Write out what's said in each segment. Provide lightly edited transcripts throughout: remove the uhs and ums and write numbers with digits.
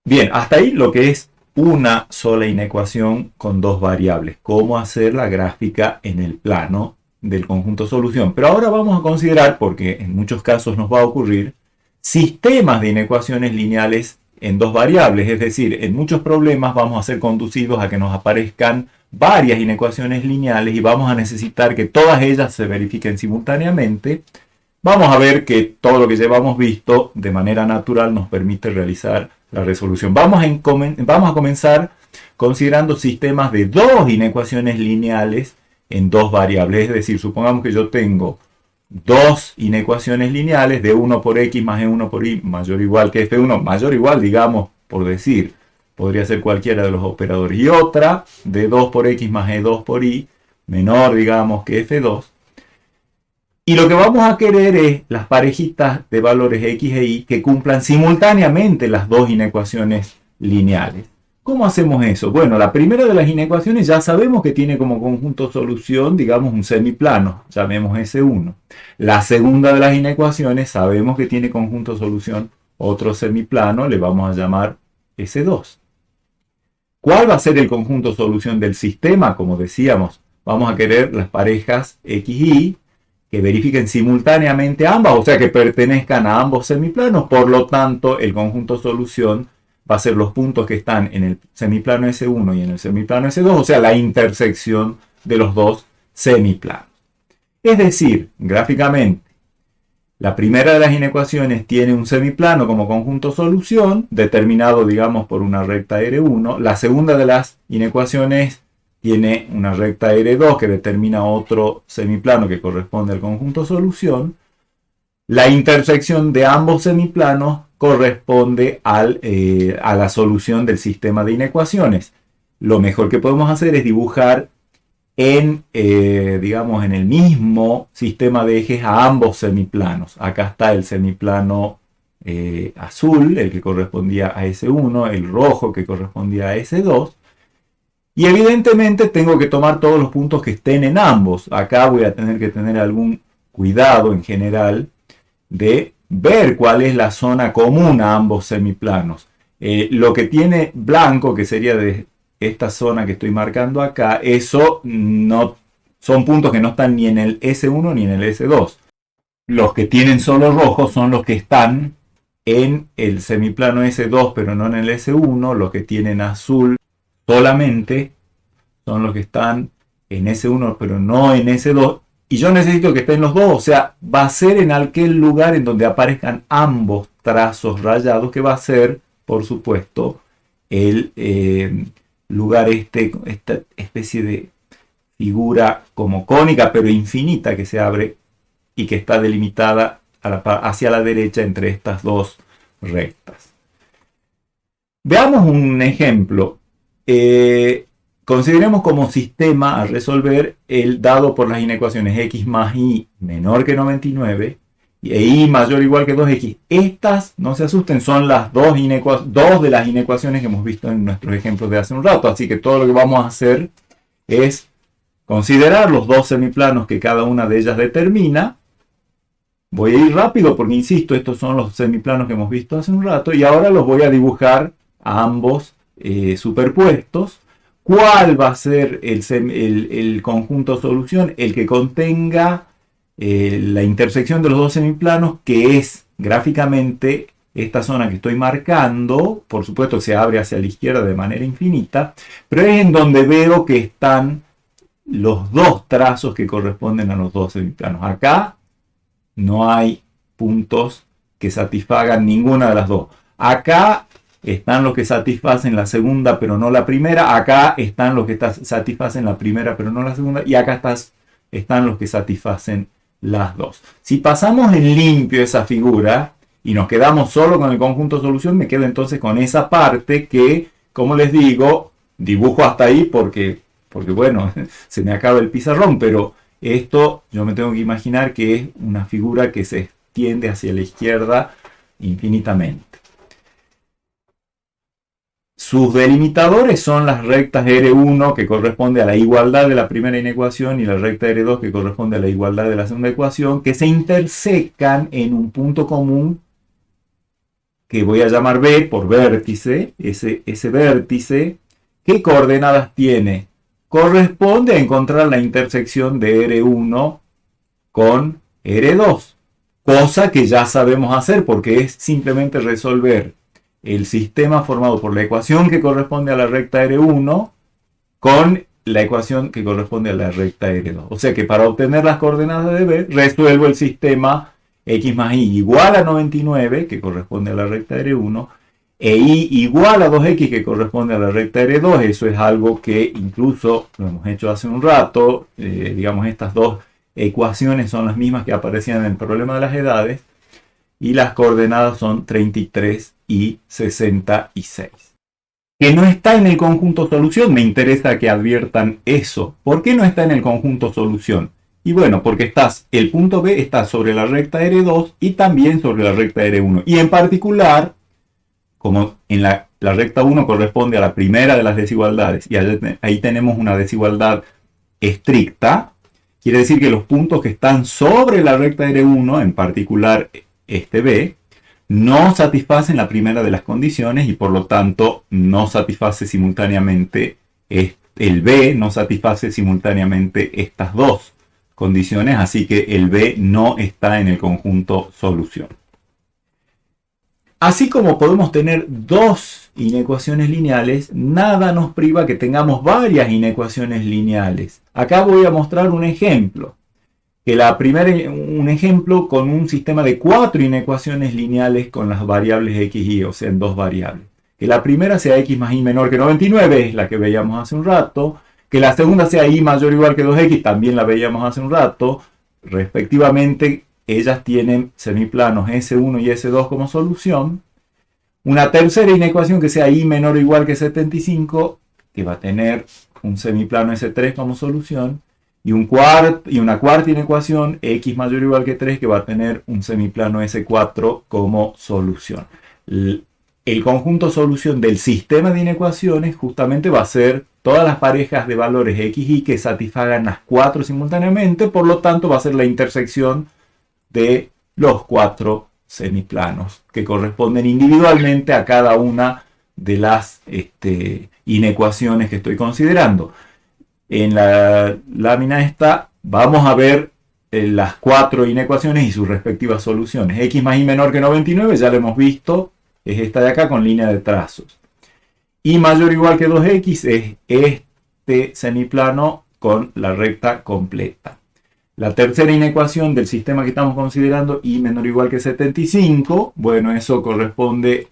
Bien, hasta ahí lo que es una sola inecuación con dos variables. Cómo hacer la gráfica en el plano del conjunto solución. Pero ahora vamos a considerar, porque en muchos casos nos va a ocurrir, sistemas de inecuaciones lineales en dos variables. Es decir, en muchos problemas vamos a ser conducidos a que nos aparezcan varias inecuaciones lineales y vamos a necesitar que todas ellas se verifiquen simultáneamente. Vamos a ver que todo lo que llevamos visto de manera natural nos permite realizar la resolución. Vamos a comenzar considerando sistemas de dos inecuaciones lineales en dos variables. Es decir, supongamos que yo tengo dos inecuaciones lineales de 1 por x más e1 por y mayor o igual que f1, mayor o igual, digamos, por decir, podría ser cualquiera de los operadores, y otra de 2 por x más e2 por y menor, digamos, que f2. Y lo que vamos a querer es las parejitas de valores x e y que cumplan simultáneamente las dos inecuaciones lineales. ¿Cómo hacemos eso? Bueno, la primera de las inecuaciones ya sabemos que tiene como conjunto solución, digamos, un semiplano, llamemos S1. La segunda de las inecuaciones sabemos que tiene conjunto solución otro semiplano, le vamos a llamar S2. ¿Cuál va a ser el conjunto solución del sistema? Como decíamos, vamos a querer las parejas x y y que verifiquen simultáneamente ambas, o sea que pertenezcan a ambos semiplanos. Por lo tanto, el conjunto solución va a ser los puntos que están en el semiplano S1 y en el semiplano S2, o sea, la intersección de los dos semiplanos. Es decir, gráficamente, la primera de las inecuaciones tiene un semiplano como conjunto solución, determinado, digamos, por una recta R1. La segunda de las inecuaciones tiene una recta R2 que determina otro semiplano que corresponde al conjunto solución. La intersección de ambos semiplanos corresponde a la solución del sistema de inecuaciones. Lo mejor que podemos hacer es dibujar digamos, en el mismo sistema de ejes a ambos semiplanos. Acá está el semiplano azul, el que correspondía a S1, el rojo que correspondía a S2. Y evidentemente tengo que tomar todos los puntos que estén en ambos. Acá voy a tener que tener algún cuidado en general de ver cuál es la zona común a ambos semiplanos. Lo que tiene blanco, que sería de esta zona que estoy marcando acá, eso no son puntos que no están ni en el S1 ni en el S2. Los que tienen solo rojo son los que están en el semiplano S2 pero no en el S1. Los que tienen azul solamente son los que están en S1 pero no en S2. Y yo necesito que estén los dos, o sea, va a ser en aquel lugar en donde aparezcan ambos trazos rayados, que va a ser, por supuesto, el lugar esta especie de figura como cónica pero infinita que se abre y que está delimitada hacia la derecha entre estas dos rectas. Veamos un ejemplo. Consideremos como sistema a resolver el dado por las inecuaciones x más y menor que 99 e y mayor o igual que 2x. Estas, no se asusten, son las dos de las inecuaciones que hemos visto en nuestros ejemplos de hace un rato. Así que todo lo que vamos a hacer es considerar los dos semiplanos que cada una de ellas determina. Voy a ir rápido porque, insisto, estos son los semiplanos que hemos visto hace un rato y ahora los voy a dibujar a ambos superpuestos. ¿Cuál va a ser el conjunto solución? El que contenga la intersección de los dos semiplanos, que es gráficamente esta zona que estoy marcando. Por supuesto se abre hacia la izquierda de manera infinita, pero es en donde veo que están los dos trazos que corresponden a los dos semiplanos. Acá no hay puntos que satisfagan ninguna de las dos. Acá están los que satisfacen la segunda pero no la primera. Acá están los que satisfacen la primera pero no la segunda. Y acá están los que satisfacen las dos. Si pasamos en limpio esa figura y nos quedamos solo con el conjunto solución, me quedo entonces con esa parte que, como les digo, dibujo hasta ahí porque bueno, se me acaba el pizarrón, pero esto yo me tengo que imaginar que es una figura que se extiende hacia la izquierda infinitamente. Sus delimitadores son las rectas R1 que corresponde a la igualdad de la primera inecuación y la recta R2 que corresponde a la igualdad de la segunda ecuación, que se intersecan en un punto común que voy a llamar B por vértice, ese vértice, ¿qué coordenadas tiene? Corresponde a encontrar la intersección de R1 con R2, cosa que ya sabemos hacer porque es simplemente resolver el sistema formado por la ecuación que corresponde a la recta R1 con la ecuación que corresponde a la recta R2. O sea que para obtener las coordenadas de B, resuelvo el sistema x más y igual a 99, que corresponde a la recta R1, e y igual a 2x, que corresponde a la recta R2. Eso es algo que incluso lo hemos hecho hace un rato. Digamos, estas dos ecuaciones son las mismas que aparecían en el problema de las edades, y las coordenadas son 33 y 66. Que no está en el conjunto solución, me interesa que adviertan eso. ¿Por qué no está en el conjunto solución? Y bueno, porque el punto B está sobre la recta R2 y también sobre la recta R1. Y en particular, como en la recta 1 corresponde a la primera de las desigualdades, y ahí tenemos una desigualdad estricta, quiere decir que los puntos que están sobre la recta R1, en particular este B, no satisfacen la primera de las condiciones y por lo tanto no satisface simultáneamente el B, no satisface simultáneamente estas dos condiciones, así que el B no está en el conjunto solución. Así como podemos tener dos inecuaciones lineales, nada nos priva que tengamos varias inecuaciones lineales. Acá voy a mostrar un ejemplo. Un ejemplo con un sistema de 4 inecuaciones lineales con las variables x y, o sea, en dos variables. Que la primera sea x más y menor que 99, es la que veíamos hace un rato. Que la segunda sea y mayor o igual que 2x, también la veíamos hace un rato. Respectivamente, ellas tienen semiplanos S1 y S2 como solución. Una tercera inecuación que sea y menor o igual que 75, que va a tener un semiplano S3 como solución. Y una cuarta inecuación, x mayor o igual que 3, que va a tener un semiplano S4 como solución. El conjunto solución del sistema de inecuaciones justamente va a ser todas las parejas de valores x y que satisfagan las 4 simultáneamente, por lo tanto va a ser la intersección de los 4 semiplanos, que corresponden individualmente a cada una de las inecuaciones que estoy considerando. En la lámina esta vamos a ver las 4 inecuaciones y sus respectivas soluciones. X más y menor que 99, ya lo hemos visto, es esta de acá con línea de trazos. Y mayor o igual que 2x es este semiplano con la recta completa. La tercera inecuación del sistema que estamos considerando, y menor o igual que 75, bueno, eso corresponde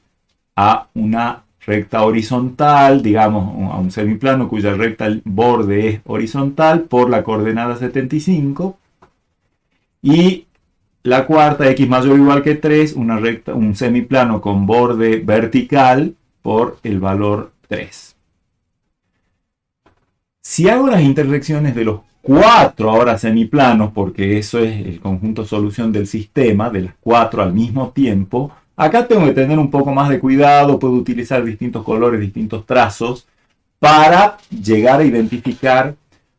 a una recta horizontal, digamos, a un semiplano cuya recta borde es horizontal por la coordenada 75. Y la cuarta, x mayor o igual que 3, un semiplano con borde vertical por el valor 3. Si hago las intersecciones de los 4 ahora semiplanos, porque eso es el conjunto solución del sistema, de las 4 al mismo tiempo, acá tengo que tener un poco más de cuidado, puedo utilizar distintos colores, distintos trazos, para llegar a identificar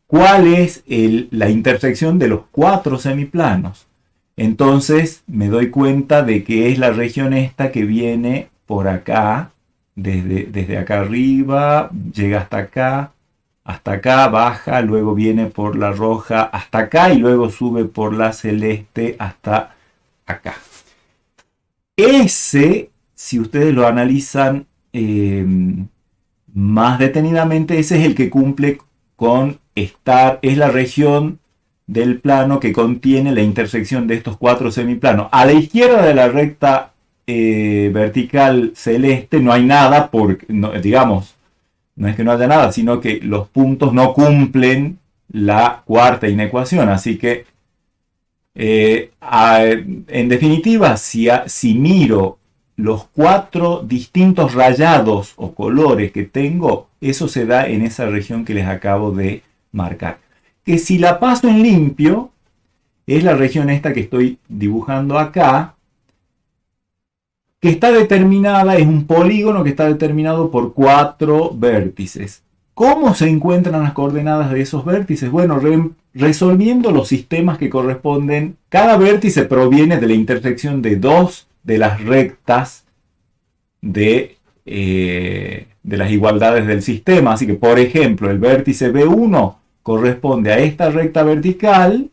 cuál es la intersección de los 4 semiplanos. Entonces me doy cuenta de que es la región esta que viene por acá, desde acá arriba, llega hasta acá, baja, luego viene por la roja hasta acá y luego sube por la celeste hasta acá. Ese, si ustedes lo analizan más detenidamente, ese es el que cumple con es la región del plano que contiene la intersección de estos 4 semiplanos. A la izquierda de la recta vertical celeste no hay nada, digamos, no es que no haya nada, sino que los puntos no cumplen la cuarta inecuación. Así que, en definitiva, si miro los 4 distintos rayados o colores que tengo, eso se da en esa región que les acabo de marcar. Que si la paso en limpio, es la región esta que estoy dibujando acá, que está determinada, es un polígono que está determinado por 4 vértices. ¿Cómo se encuentran las coordenadas de esos vértices? Bueno, resolviendo los sistemas que corresponden, cada vértice proviene de la intersección de 2 de las rectas de las igualdades del sistema. Así que, por ejemplo, el vértice B1 corresponde a esta recta vertical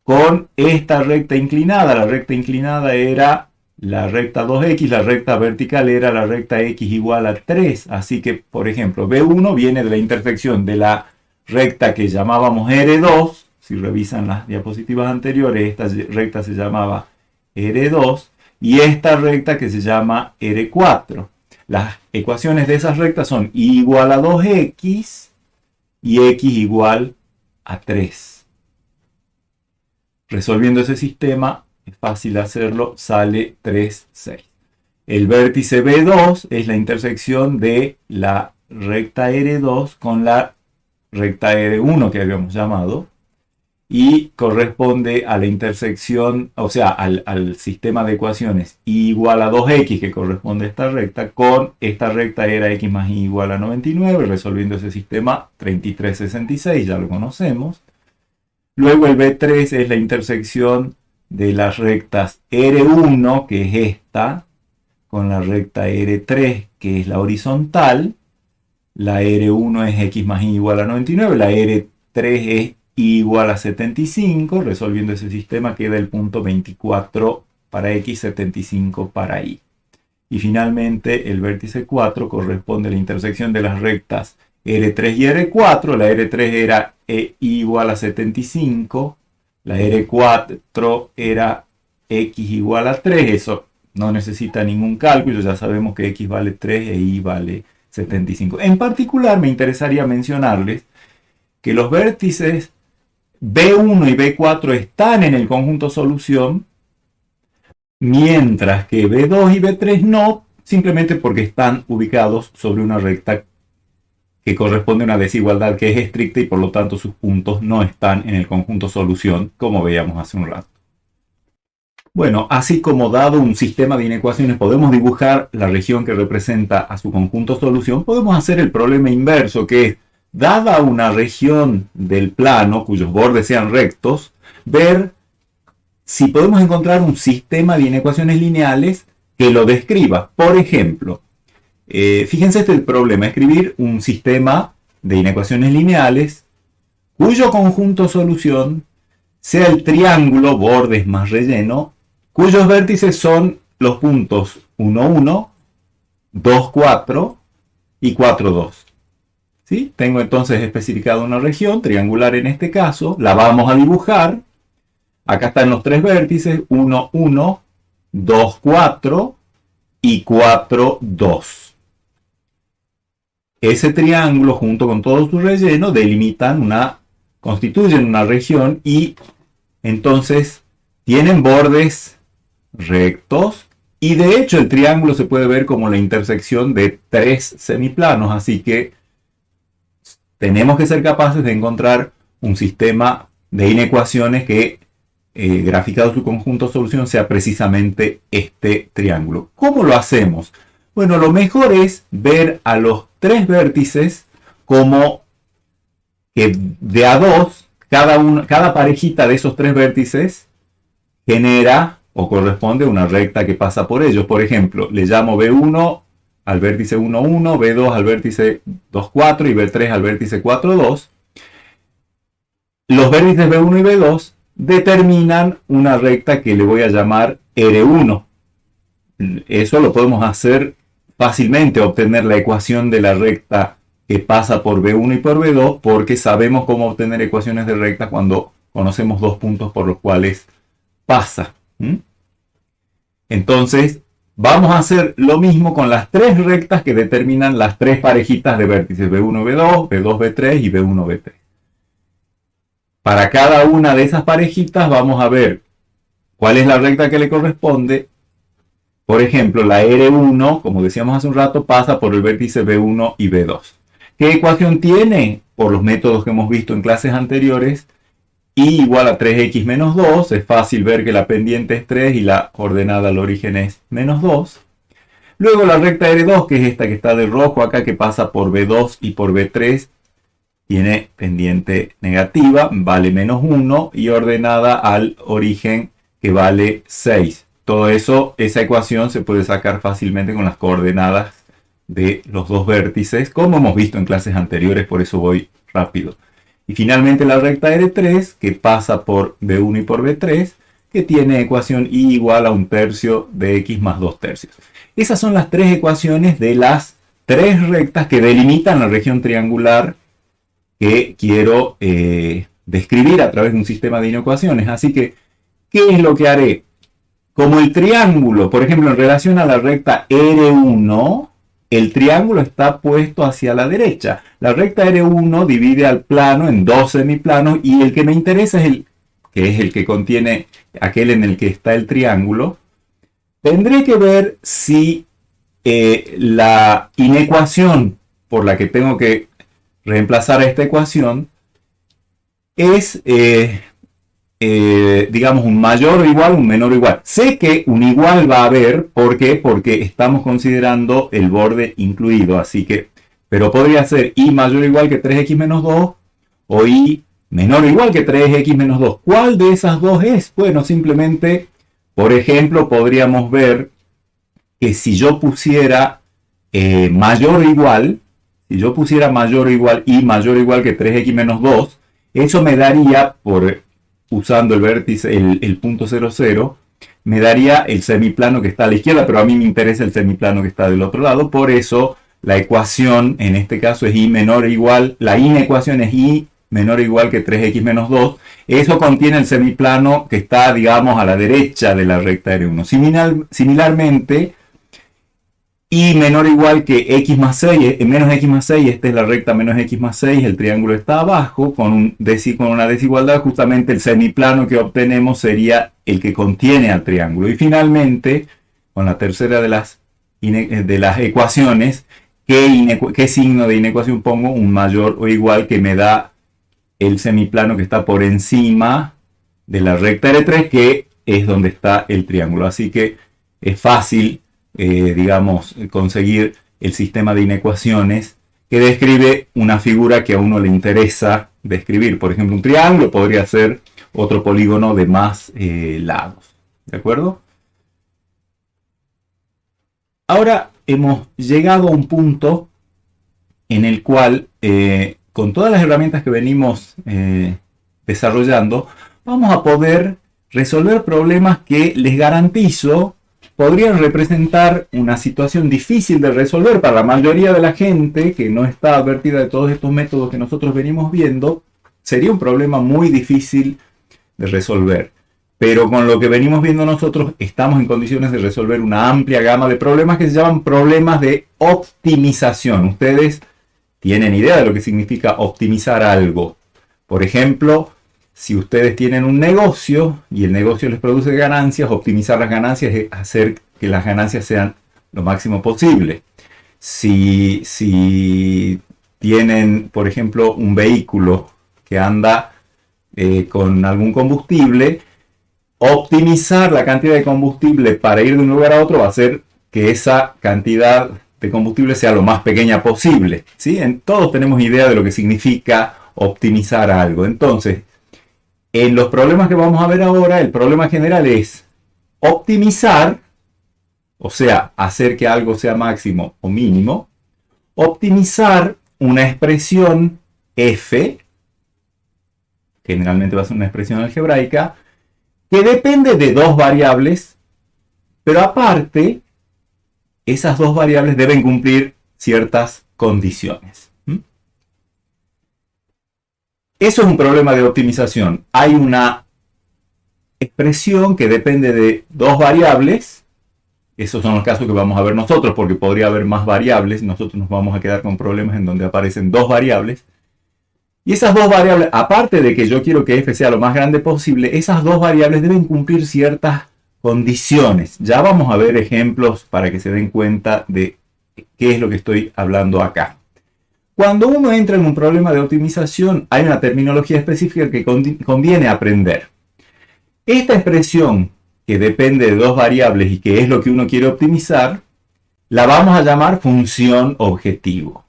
con esta recta inclinada. La recta inclinada era la recta 2x, la recta vertical era la recta x igual a 3. Así que, por ejemplo, B1 viene de la intersección de la recta que llamábamos R2. Si revisan las diapositivas anteriores, esta recta se llamaba R2 y esta recta que se llama R4. Las ecuaciones de esas rectas son y igual a 2x y x igual a 3. Resolviendo ese sistema, es fácil hacerlo, sale 3, 6. El vértice B2 es la intersección de la recta R2 con la recta R1 que habíamos llamado y corresponde a la intersección, o sea, al sistema de ecuaciones y igual a 2x que corresponde a esta recta con esta recta era x más y igual a 99, resolviendo ese sistema 33, 66, ya lo conocemos. Luego el B3 es la intersección de las rectas R1, que es esta, con la recta R3, que es la horizontal. La R1 es x más y igual a 99, la R3 es y igual a 75, resolviendo ese sistema queda el punto 24 para x, 75 para y. Y finalmente el vértice 4 corresponde a la intersección de las rectas R3 y R4. La R3 era igual a 75, la R4 era x igual a 3, eso no necesita ningún cálculo, ya sabemos que x vale 3 e y vale 75. En particular me interesaría mencionarles que los vértices B1 y B4 están en el conjunto solución, mientras que B2 y B3 no, simplemente porque están ubicados sobre una recta que corresponde a una desigualdad que es estricta y por lo tanto sus puntos no están en el conjunto solución, como veíamos hace un rato. Bueno, así como dado un sistema de inecuaciones podemos dibujar la región que representa a su conjunto solución, podemos hacer el problema inverso, que es, dada una región del plano cuyos bordes sean rectos, ver si podemos encontrar un sistema de inecuaciones lineales que lo describa. Por ejemplo, fíjense este problema, escribir un sistema de inecuaciones lineales cuyo conjunto solución sea el triángulo bordes más relleno, cuyos vértices son los puntos 1, 1, 2, 4 y 4, 2. ¿Sí? Tengo entonces especificado una región triangular en este caso, la vamos a dibujar. Acá están los tres vértices, 1, 1, 2, 4 y 4, 2. Ese triángulo junto con todo su relleno constituyen una región y entonces tienen bordes rectos y de hecho el triángulo se puede ver como la intersección de tres semiplanos, así que tenemos que ser capaces de encontrar un sistema de inecuaciones que, graficado su conjunto solución, sea precisamente este triángulo. ¿Cómo lo hacemos? Bueno, lo mejor es ver a los tres vértices como que de a dos, cada parejita de esos tres vértices genera o corresponde a una recta que pasa por ellos. Por ejemplo, le llamo B1 al vértice 1, 1, B2 al vértice 2, 4 y B3 al vértice 4, 2. Los vértices B1 y B2 determinan una recta que le voy a llamar R1. Eso lo podemos hacer fácilmente, obtener la ecuación de la recta que pasa por B1 y por B2, porque sabemos cómo obtener ecuaciones de recta cuando conocemos dos puntos por los cuales pasa. Entonces, vamos a hacer lo mismo con las tres rectas que determinan las tres parejitas de vértices B1, B2, B2, B3 y B1, B3. Para cada una de esas parejitas vamos a ver cuál es la recta que le corresponde. Por ejemplo, la R1, como decíamos hace un rato, pasa por el vértice B1 y B2. ¿Qué ecuación tiene? Por los métodos que hemos visto en clases anteriores, y igual a 3x menos 2. Es fácil ver que la pendiente es 3 y la coordenada al origen es menos 2. Luego la recta R2, que es esta que está de rojo acá, que pasa por B2 y por B3, tiene pendiente negativa, vale menos 1 y ordenada al origen que vale 6. todo eso, esa ecuación se puede sacar fácilmente con las coordenadas de los dos vértices, como hemos visto en clases anteriores, por eso voy rápido. Y finalmente la recta R3, que pasa por B1 y por B3, que tiene ecuación y igual a 1/3 de x más 2/3. Esas son las tres ecuaciones de las tres rectas que delimitan la región triangular que quiero describir a través de un sistema de inecuaciones. Así que, ¿qué es lo que haré? Como el triángulo, por ejemplo, en relación a la recta R1, el triángulo está puesto hacia la derecha. La recta R1 divide al plano en dos semiplanos y el que me interesa es el que contiene aquel en el que está el triángulo. Tendré que ver si la inecuación por la que tengo que reemplazar a esta ecuación es, digamos, un mayor o igual, un menor o igual. Sé que un igual va a haber, ¿por qué? Porque estamos considerando el borde incluido, así que, pero podría ser y mayor o igual que 3x menos 2 o y menor o igual que 3x menos 2. ¿Cuál de esas dos es? Bueno, simplemente, por ejemplo, podríamos ver que si yo pusiera mayor o igual, si yo pusiera mayor o igual y mayor o igual que 3x menos 2, eso me daría, usando el vértice, el punto 0, 0, me daría el semiplano que está a la izquierda, pero a mí me interesa el semiplano que está del otro lado. Por eso la ecuación en este caso es y menor o igual, la inecuación es y menor o igual que 3x menos 2. Eso contiene el semiplano que está, digamos, a la derecha de la recta R1. Similarmente, y menor o igual que x más 6, menos x más 6, esta es la recta menos x más 6, el triángulo está abajo, con una desigualdad, justamente el semiplano que obtenemos sería el que contiene al triángulo. Y finalmente, con la tercera de las ecuaciones, ¿qué signo de inecuación pongo? Un mayor o igual que me da el semiplano que está por encima de la recta R3, que es donde está el triángulo. Así que es fácil, digamos, conseguir el sistema de inecuaciones que describe una figura que a uno le interesa describir. Por ejemplo, un triángulo podría ser otro polígono de más lados. ¿De acuerdo? Ahora hemos llegado a un punto en el cual, con todas las herramientas que venimos desarrollando, vamos a poder resolver problemas que les garantizo podrían representar una situación difícil de resolver para la mayoría de la gente que no está advertida de todos estos métodos que nosotros venimos viendo. Sería un problema muy difícil de resolver. Pero con lo que venimos viendo nosotros, estamos en condiciones de resolver una amplia gama de problemas que se llaman problemas de optimización. Ustedes tienen idea de lo que significa optimizar algo. Por ejemplo, si ustedes tienen un negocio y el negocio les produce ganancias, optimizar las ganancias es hacer que las ganancias sean lo máximo posible. Si tienen, por ejemplo, un vehículo que anda con algún combustible, optimizar la cantidad de combustible para ir de un lugar a otro va a hacer que esa cantidad de combustible sea lo más pequeña posible, ¿sí? Todos tenemos idea de lo que significa optimizar algo. Entonces, en los problemas que vamos a ver ahora, el problema general es optimizar, o sea, hacer que algo sea máximo o mínimo, optimizar una expresión f, generalmente va a ser una expresión algebraica, que depende de dos variables, pero aparte, esas dos variables deben cumplir ciertas condiciones. Eso es un problema de optimización. Hay una expresión que depende de dos variables. Esos son los casos que vamos a ver nosotros, porque podría haber más variables. Nosotros nos vamos a quedar con problemas en donde aparecen dos variables. Y esas dos variables, aparte de que yo quiero que f sea lo más grande posible, esas dos variables deben cumplir ciertas condiciones. Ya vamos a ver ejemplos para que se den cuenta de qué es lo que estoy hablando acá. Cuando uno entra en un problema de optimización, hay una terminología específica que conviene aprender. Esta expresión, que depende de dos variables y que es lo que uno quiere optimizar, la vamos a llamar función objetivo.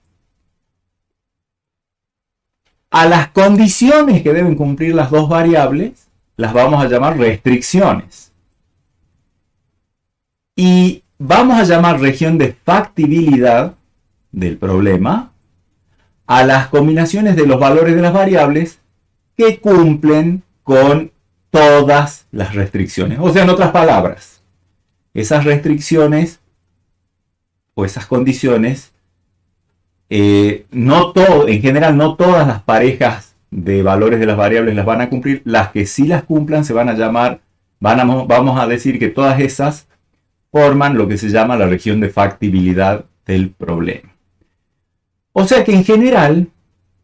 A las condiciones que deben cumplir las dos variables, las vamos a llamar restricciones. Y a las condiciones que deben cumplir las dos variables, las vamos a llamar condiciones. A las condiciones que deben cumplir las dos variables, las vamos a llamar restricciones. Y a las condiciones que deben cumplir las dos variables, las vamos a llamar condiciones. A las condiciones que deben cumplir las dos variables, las vamos a llamar restricciones. Y a las condiciones que deben cumplir las dos variables, las vamos a llamar restricciones. Y vamos a llamar región de factibilidad del problema a las combinaciones de los valores de las variables que cumplen con todas las restricciones. O sea, en otras palabras, esas restricciones o esas condiciones, en general no todas las parejas de valores de las variables las van a cumplir. Las que sí las cumplan se van a llamar, vamos a decir que todas esas forman lo que se llama la región de factibilidad del problema. O sea que en general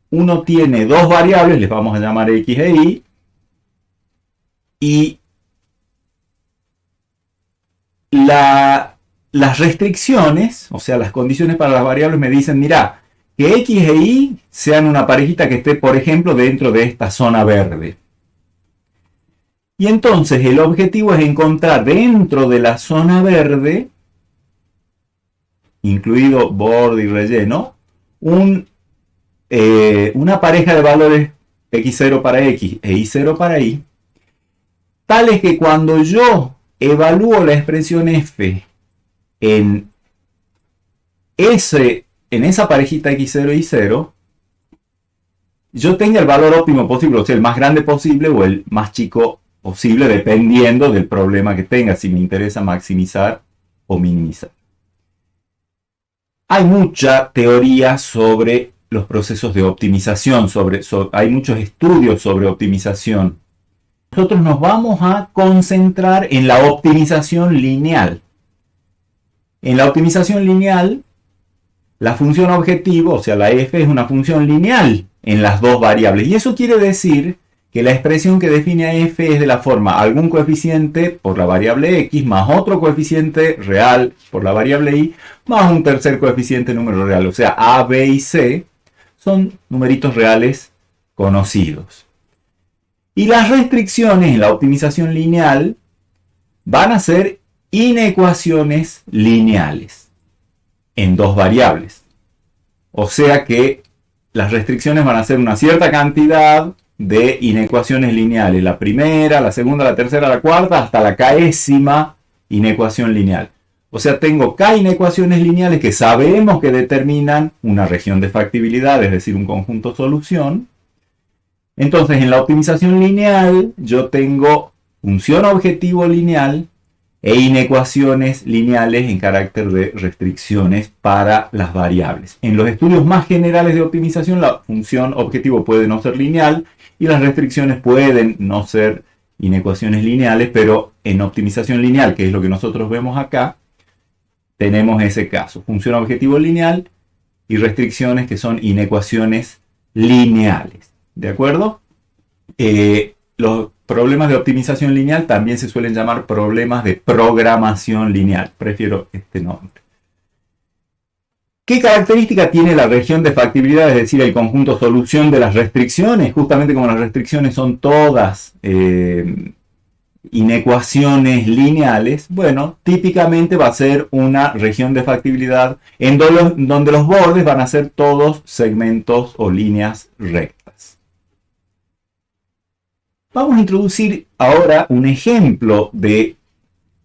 uno tiene dos variables, les vamos a llamar x e y, y las restricciones, o sea, las condiciones para las variables me dicen, mira, que x e y sean una parejita que esté, por ejemplo, dentro de esta zona verde. Y entonces el objetivo es encontrar dentro de la zona verde, incluido borde y relleno, una pareja de valores x0 para x e y0 para y, tales que cuando yo evalúo la expresión f en esa parejita x0 y y0, yo tenga el valor óptimo posible, o sea, el más grande posible o el más chico posible, dependiendo del problema que tenga, si me interesa maximizar o minimizar. Hay mucha teoría sobre los procesos de optimización, hay muchos estudios sobre optimización. Nosotros nos vamos a concentrar en la optimización lineal. En la optimización lineal, la función objetivo, o sea, la f, es una función lineal en las dos variables. Y eso quiere decir que la expresión que define a f es de la forma algún coeficiente por la variable x más otro coeficiente real por la variable y más un tercer coeficiente número real. O sea, a, b y c son numeritos reales conocidos. Y las restricciones en la optimización lineal van a ser inecuaciones lineales en dos variables. O sea que las restricciones van a ser una cierta cantidad de inecuaciones lineales. La primera, la segunda, la tercera, la cuarta, hasta la késima inecuación lineal. O sea, tengo k inecuaciones lineales que sabemos que determinan una región de factibilidad, es decir, un conjunto solución. Entonces, en la optimización lineal, yo tengo función objetivo lineal e inecuaciones lineales en carácter de restricciones para las variables. En los estudios más generales de optimización, la función objetivo puede no ser lineal y las restricciones pueden no ser inecuaciones lineales, pero en optimización lineal, que es lo que nosotros vemos acá, tenemos ese caso, función objetivo lineal y restricciones que son inecuaciones lineales. ¿De acuerdo? Los problemas de optimización lineal también se suelen llamar problemas de programación lineal. Prefiero este nombre. ¿Qué característica tiene la región de factibilidad, es decir, el conjunto solución de las restricciones? Justamente como las restricciones son todas inecuaciones lineales, bueno, típicamente va a ser una región de factibilidad en donde los bordes van a ser todos segmentos o líneas rectas. Vamos a introducir ahora un ejemplo de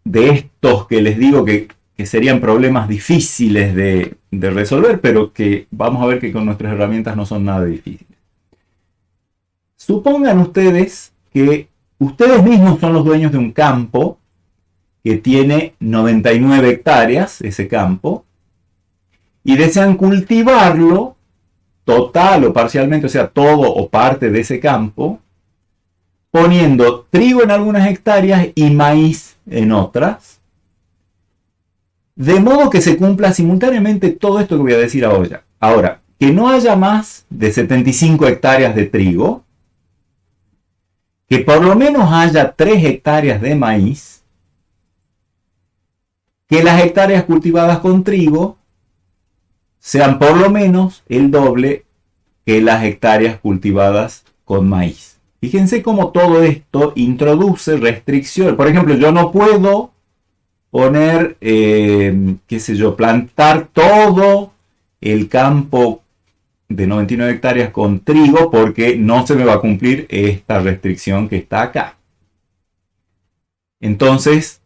estos que les digo que serían problemas difíciles de resolver, pero que vamos a ver que con nuestras herramientas no son nada difíciles. Supongan ustedes que ustedes mismos son los dueños de un campo que tiene 99 hectáreas, ese campo, y desean cultivarlo total o parcialmente, o sea, todo o parte de ese campo, poniendo trigo en algunas hectáreas y maíz en otras, de modo que se cumpla simultáneamente todo esto que voy a decir ahora. Ahora, que no haya más de 75 hectáreas de trigo, que por lo menos haya 3 hectáreas de maíz, que las hectáreas cultivadas con trigo sean por lo menos el doble que las hectáreas cultivadas con maíz. Fíjense cómo todo esto introduce restricciones. Por ejemplo, yo no puedo poner, plantar todo el campo de 99 hectáreas con trigo porque no se me va a cumplir esta restricción que está acá. Entonces,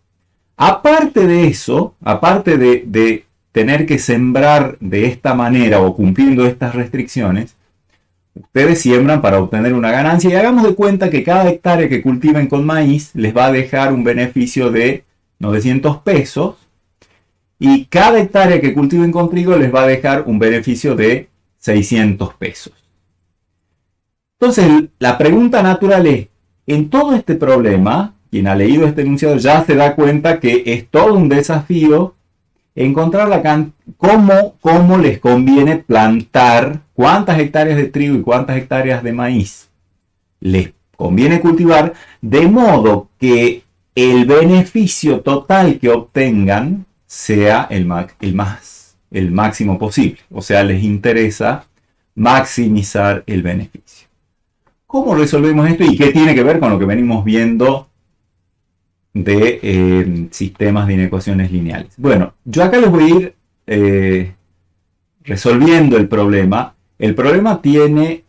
Aparte de eso, aparte de tener que sembrar de esta manera o cumpliendo estas restricciones, ustedes siembran para obtener una ganancia y hagamos de cuenta que cada hectárea que cultiven con maíz les va a dejar un beneficio de 900 pesos y cada hectárea que cultiven con trigo les va a dejar un beneficio de 600 pesos. Entonces, la pregunta natural es, en todo este problema, quien ha leído este enunciado ya se da cuenta que es todo un desafío encontrar cómo les conviene plantar, cuántas hectáreas de trigo y cuántas hectáreas de maíz les conviene cultivar, de modo que el beneficio total que obtengan sea el máximo posible. O sea, les interesa maximizar el beneficio. ¿Cómo resolvemos esto y qué tiene que ver con lo que venimos viendo de sistemas de inecuaciones lineales? Bueno, yo acá les voy a ir resolviendo el problema. El problema tiene,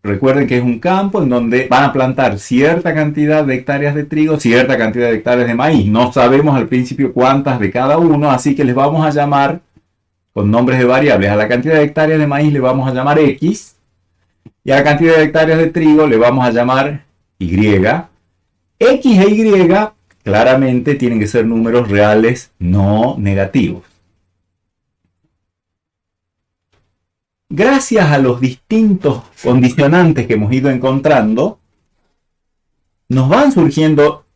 recuerden que es un campo en donde van a plantar cierta cantidad de hectáreas de trigo, cierta cantidad de hectáreas de maíz. No sabemos al principio cuántas de cada uno, así que les vamos a llamar con nombres de variables. A la cantidad de hectáreas de maíz le vamos a llamar X y a la cantidad de hectáreas de trigo le vamos a llamar Y. X e Y claramente tienen que ser números reales no negativos. Gracias a los distintos condicionantes que hemos ido encontrando, nos van surgiendo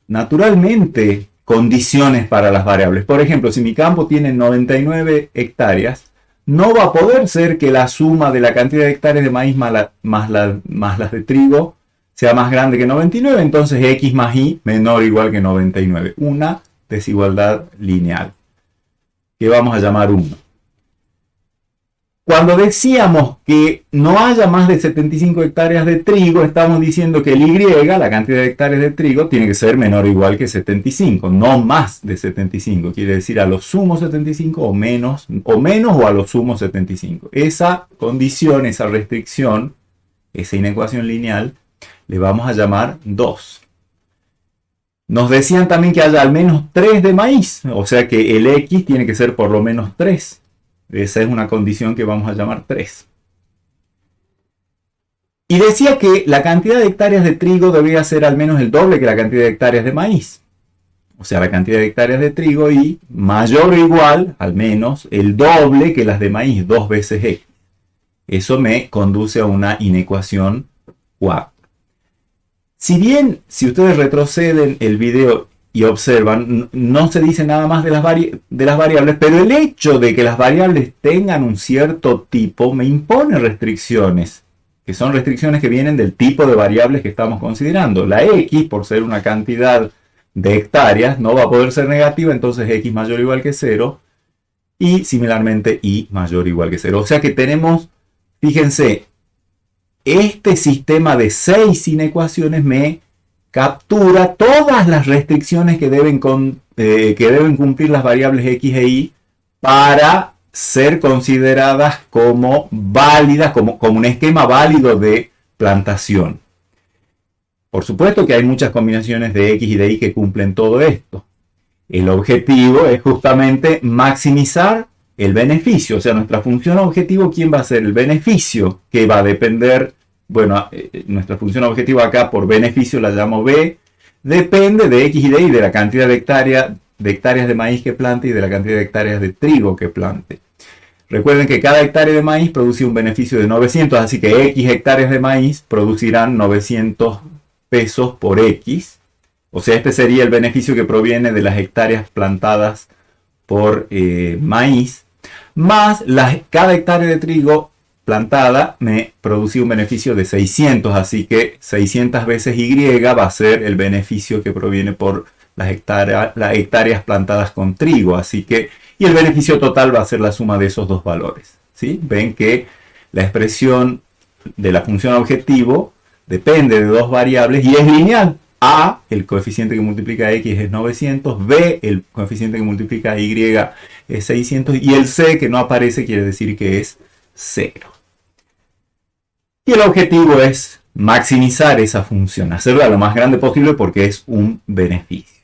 naturalmente condiciones para las variables. Por ejemplo, si mi campo tiene 99 hectáreas, no va a poder ser que la suma de la cantidad de hectáreas de maíz más las de trigo sea más grande que 99, entonces X más Y menor o igual que 99. Una desigualdad lineal, que vamos a llamar 1. Cuando decíamos que no haya más de 75 hectáreas de trigo, estamos diciendo que el Y, la cantidad de hectáreas de trigo, tiene que ser menor o igual que 75, no más de 75. Quiere decir a lo sumo 75 o menos o a lo sumo 75. Esa condición, esa restricción, esa inecuación lineal, le vamos a llamar 2. Nos decían también que haya al menos 3 de maíz, o sea que el X tiene que ser por lo menos 3. Esa es una condición que vamos a llamar 3. Y decía que la cantidad de hectáreas de trigo debía ser al menos el doble que la cantidad de hectáreas de maíz. O sea, la cantidad de hectáreas de trigo y mayor o igual, al menos, el doble que las de maíz, 2 veces X. Eso me conduce a una inecuación 4. Si bien, si ustedes retroceden el video y observan, no se dice nada más de las variables, pero el hecho de que las variables tengan un cierto tipo me impone restricciones, que son restricciones que vienen del tipo de variables que estamos considerando. La X, por ser una cantidad de hectáreas, no va a poder ser negativa, entonces X mayor o igual que 0, y similarmente Y mayor o igual que 0. O sea que tenemos, fíjense, este sistema de 6 inecuaciones me captura todas las restricciones que deben cumplir las variables X e Y para ser consideradas como válidas, como un esquema válido de plantación. Por supuesto que hay muchas combinaciones de X y de Y que cumplen todo esto. El objetivo es justamente maximizar el beneficio. O sea, nuestra función objetivo, ¿quién va a ser? El beneficio, que va a depender, bueno, nuestra función objetivo acá por beneficio la llamo B, depende de X y de Y, de la cantidad de hectáreas de maíz que plante y de la cantidad de hectáreas de trigo que plante. Recuerden que cada hectárea de maíz produce un beneficio de 900, así que X hectáreas de maíz producirán 900 pesos por X. O sea, este sería el beneficio que proviene de las hectáreas plantadas por maíz, más cada hectárea de trigo plantada me producía un beneficio de 600, así que 600 veces Y va a ser el beneficio que proviene por las hectáreas plantadas con trigo, así que, y el beneficio total va a ser la suma de esos dos valores, ¿sí? Ven que la expresión de la función objetivo depende de dos variables y es lineal. A, el coeficiente que multiplica X es 900, B, el coeficiente que multiplica Y es 600 y el C, que no aparece, quiere decir que es 0. Y el objetivo es maximizar esa función, hacerla lo más grande posible porque es un beneficio.